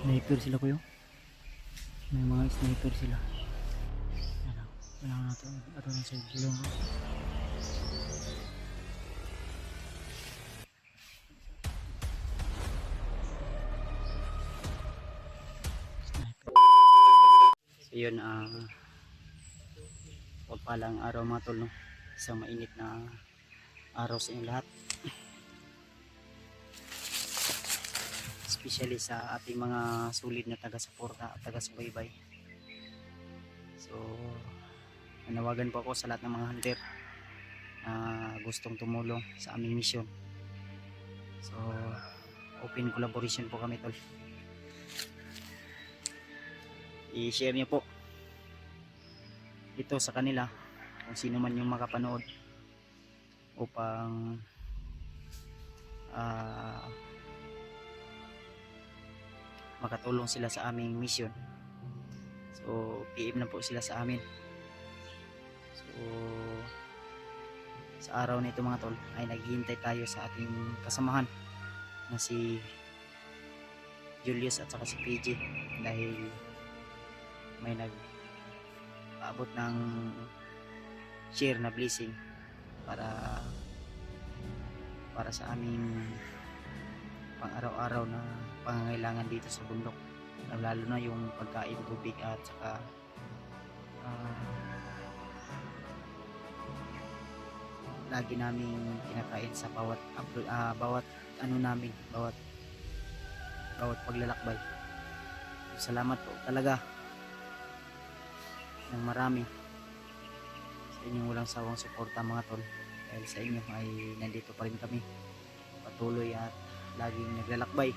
Sniper sila kuya. May mga sniper sila. Ano, kailangan natin ato na sa ilong. Sniper. So yun, pagpalang araw mga tol, no? Isang mainit na araw sa inyo lahat. Especially sa ating mga sulit na taga-suporta at taga-subaybay. So, nanawagan po ako sa lahat ng mga hunter na gustong tumulong sa aming mission. So, open collaboration po kami tol. I-share niyo po ito sa kanila kung sino man yung makapanood upang makatulong sila sa aming mission. So PM na po sila sa amin. So sa araw na ito mga tol ay naghihintay tayo sa ating kasamahan na si Julius at saka si PG, dahil may nag-abot ng share na blessing para sa aming pang araw-araw na pangangailangan dito sa bundok, lalo na yung pagkain, tubig at saka lagi naming kinakain sa bawat ano namin, bawat paglalakbay. Salamat po talaga ng marami sa inyong walang sawang suporta mga tol. Dahil sa inyo ay nandito pa rin kami patuloy at laging naglalakbay.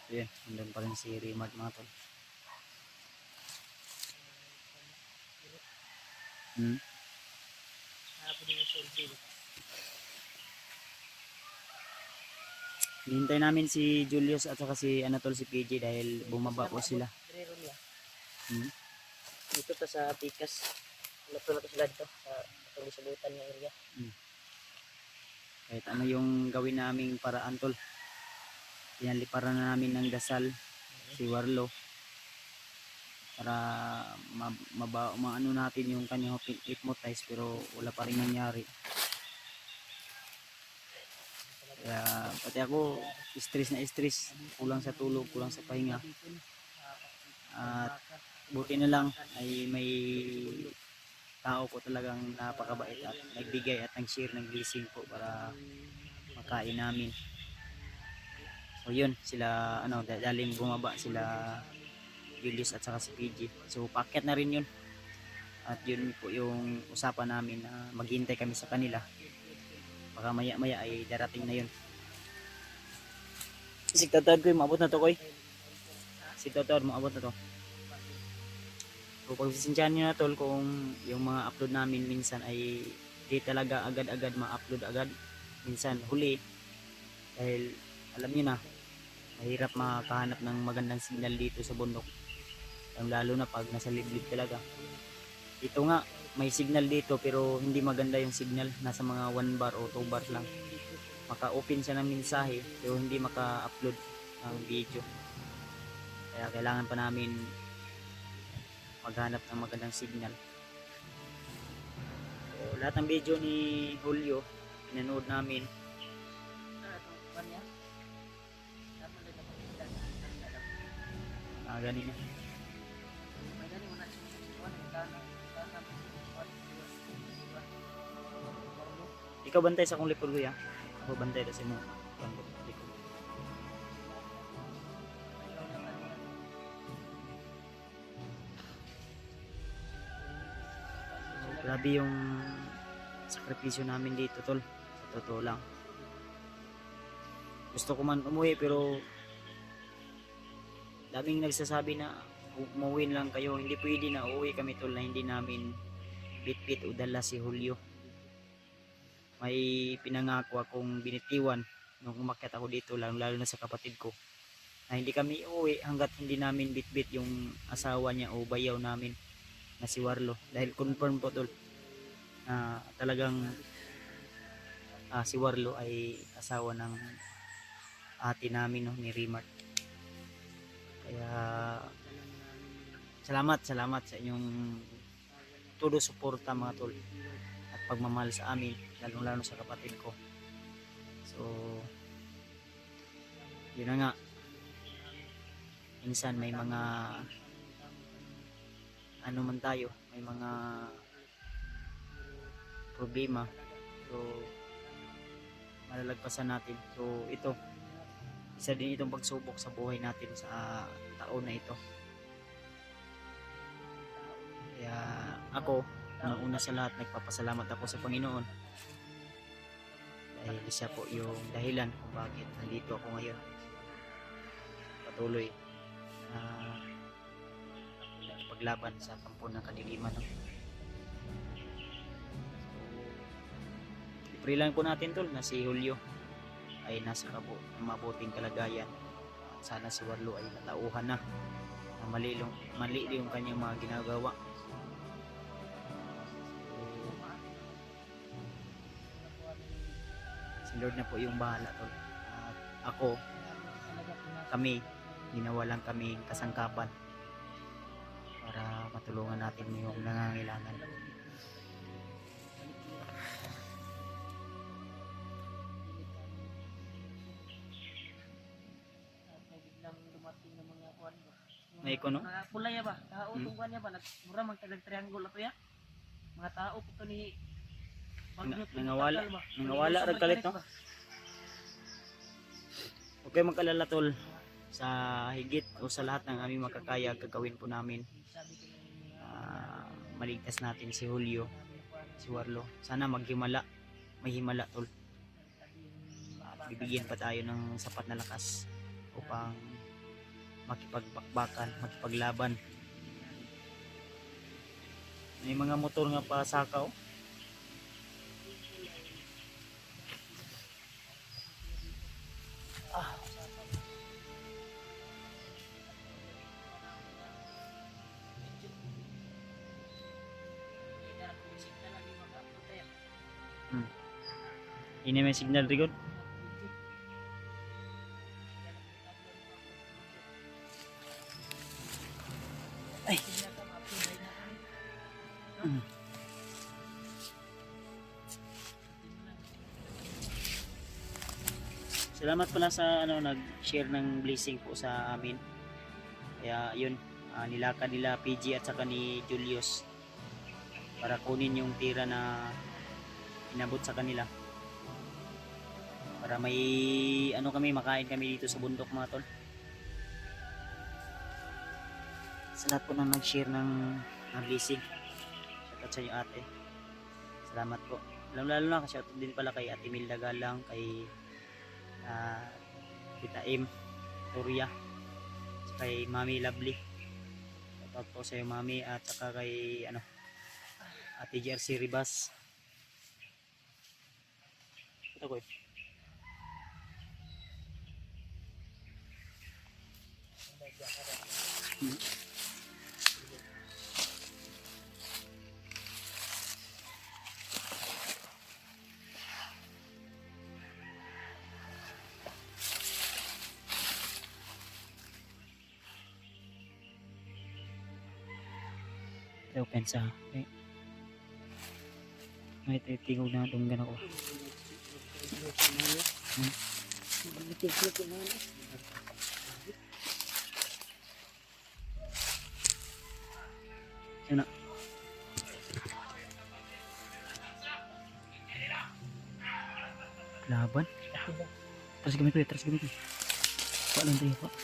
So yan, nandun pa rin si Rimad mga tol. Hintay namin si Julius at saka si Anatol, si PJ, dahil bumaba po sila. Dito to sa Tikas. Natulog sila dito sa itong sabutan ng area. Kahit ano yung gawin naming paraan tol, pinaliparan na namin ng dasal si Warlo para maano natin yung kanyang hypnotize, pero wala pa rin nangyari. Kaya pati ako stress na stress, kulang sa tulog, kulang sa pahinga. At buti na lang ay may tao po talagang napakabait at nagbigay at nag-share ng blessing po para makain namin. So yun, sila daling bumaba sila Julius at saka si PG. So packet na rin yun. At yun po yung usapan namin na maghintay kami sa kanila. Baka maya maya ay darating na yun. Si Tatad ko, maabot na to koy. Si Tatad, maabot na to. So pagsisintihan nyo na tol kung yung mga upload namin minsan ay di talaga agad-agad ma-upload agad. Minsan huli, dahil alam nyo na, mahirap makahanap ng magandang signal dito sa bundok, lalo na pag nasa liblib talaga. Dito nga may signal dito pero hindi maganda yung signal, nasa mga 1 bar o 2 bars lang. Maka-open siya ng mensahe pero hindi maka-upload ng video, kaya kailangan pa namin maghanap ng magandang signal. So, lahat ng video ni Julio pinanood namin. Ganito. Ikaw bantay sa akong likod kuya. Ako bantay kasi mo likod. Grabe yung sakripisyo namin dito tol, sa totoo lang. Gusto ko man umuwi pero daming nagsasabi na umuwi lang kayo. Hindi pwede na uuwi kami tol na hindi namin bit-bit o dala si Julio. May pinangako akong binitiwan nung umakyat ako dito, lalo na sa kapatid ko, na hindi kami uuwi hanggat hindi namin bit-bit yung asawa niya o bayaw namin na si Warlo. Dahil confirm po tol na talagang si Warlo ay asawa ng ate namin, no, ni Rimart. Kaya salamat sa inyong todo suporta mga tol at pagmamahal sa amin, lalong lalo sa kapatid ko. So yun na nga, minsan may mga ano man tayo, may mga problema, so malalagpasan natin. So ito, isa din itong pagsubok sa buhay natin sa taon na ito. Kaya ako, una sa lahat, nagpapasalamat ako sa Panginoon dahil siya po yung dahilan kung bakit nandito ako ngayon, patuloy na paglaban sa kampo ng kadiliman, no? So, pray lang po natin tol na si Julio ay nasa mabuting kalagayan. Sana si Warlo ay natauhan na mali yung kanyang mga ginagawa. Si Lord na po yung bahala tol. At ako, kami, ginawa lang kaming kasangkapan para matulungan natin yung nangangailangan. May ikono? Mga kulay ba? Tao tong kuan ba? Mura man tag triangle ato ya. Mga tao po ni nangawala ra kalit no. Okay, mag-alala tol, sa higit o sa lahat ng aming makakaya gagawin po namin. Maligtas natin si Julio, si Warlo. Sana may himala tol. Bibigyan pa tayo ng sapat na lakas upang makipagbakbakan, makipaglaban. May mga motor nga pa sakaw. Ini may signal rigod. Ay. Salamat pala sa nag-share ng blessing po sa amin. Kaya yun, nilakad nila PG at saka ni Julius para kunin yung tira na inabot sa kanila. Para may makain kami dito sa bundok mga tol. Sa lahat po na nag-share ng blessing. Shoutout sa inyo ate. Salamat po. Lalo na shoutout din pala kay Ate Milda Galang, kay Tita M Toria, kay Mami Lovely. Shoutout po sa iyo Mami, at saka kay Ate Jersey Ribas. Ito ko ito pensa. Okay. May titingog na tunggan ako. Yan na. Laban. Terus gamit ko. Pak lang tayo pak.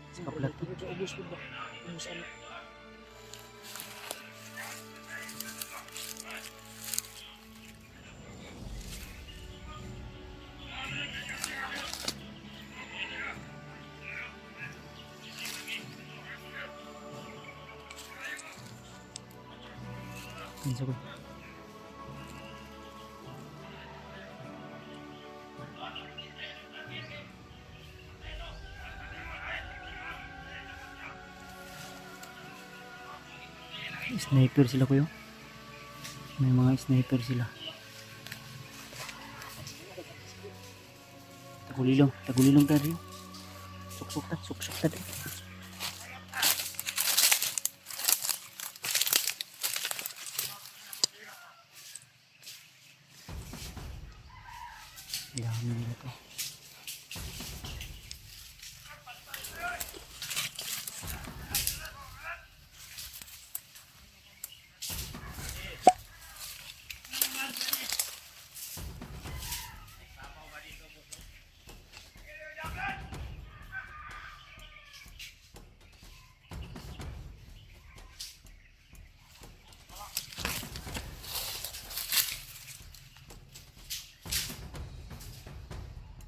Sa kaplat to. Bisa ko. Sniper sila kuya. May mga sniper sila. Tagulilong tayo. Suksok tayo. Dami nila to.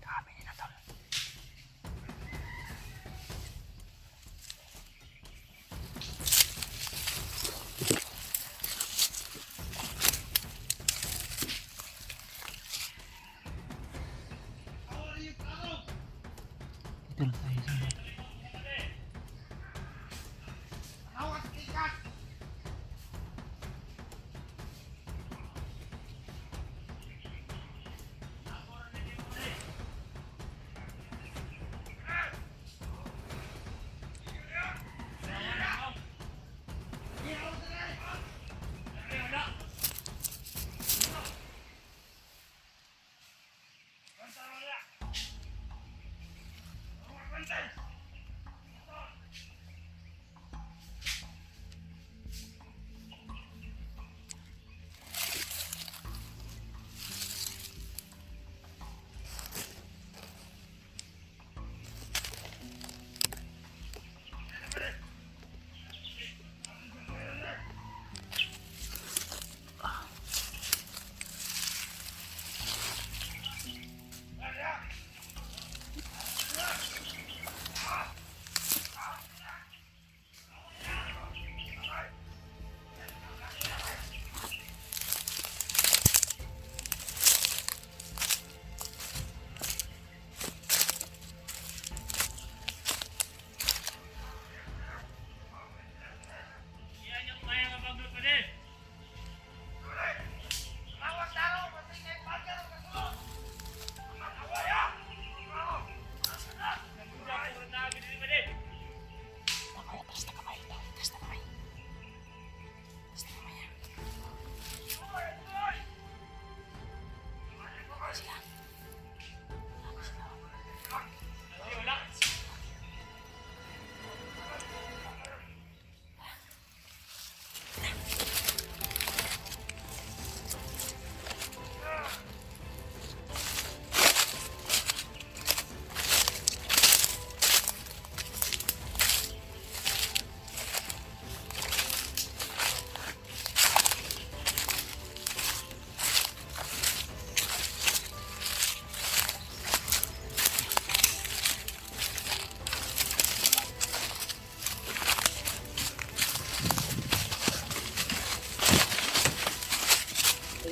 Dami nila to. Dito lang tayo sa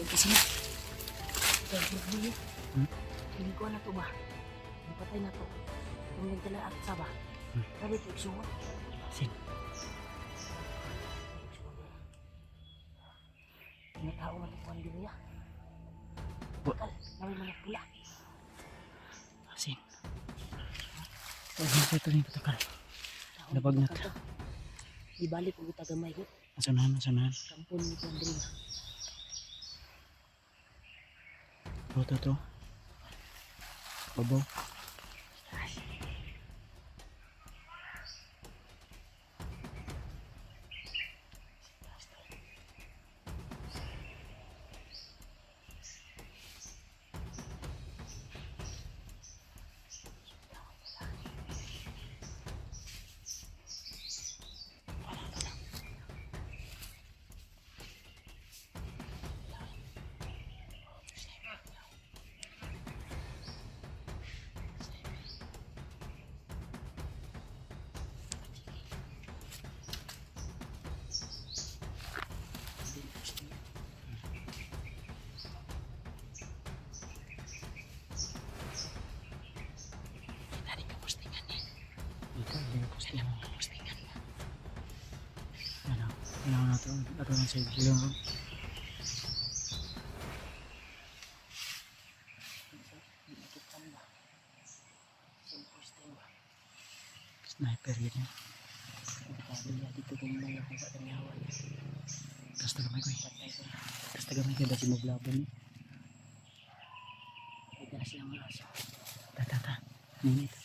Kasi na. Hindi ko na to ba? Patay na to. Kung nagdala at saba. Sabi ko, iksuwa. Sin. May tao matikuan din niya. Wa- Bakal, naway mga pula. Sin. Ito rin patakal. Nabagnat. Di balik kung kita gamay ko. Nasunahan. Kampon ni Andrea. Ito. Babaw. Kailangan natin ato ng sa ilong ron. Nakitan ba? Self-posting ba? Sniper yun yan. Sabi niya dito kung mga kung sa tanyawan. Tapos tagamay ko eh. Patay ko na. Tapos tagamay ko dahil maglaban eh. May dala silang mga aso. Tata. Minit.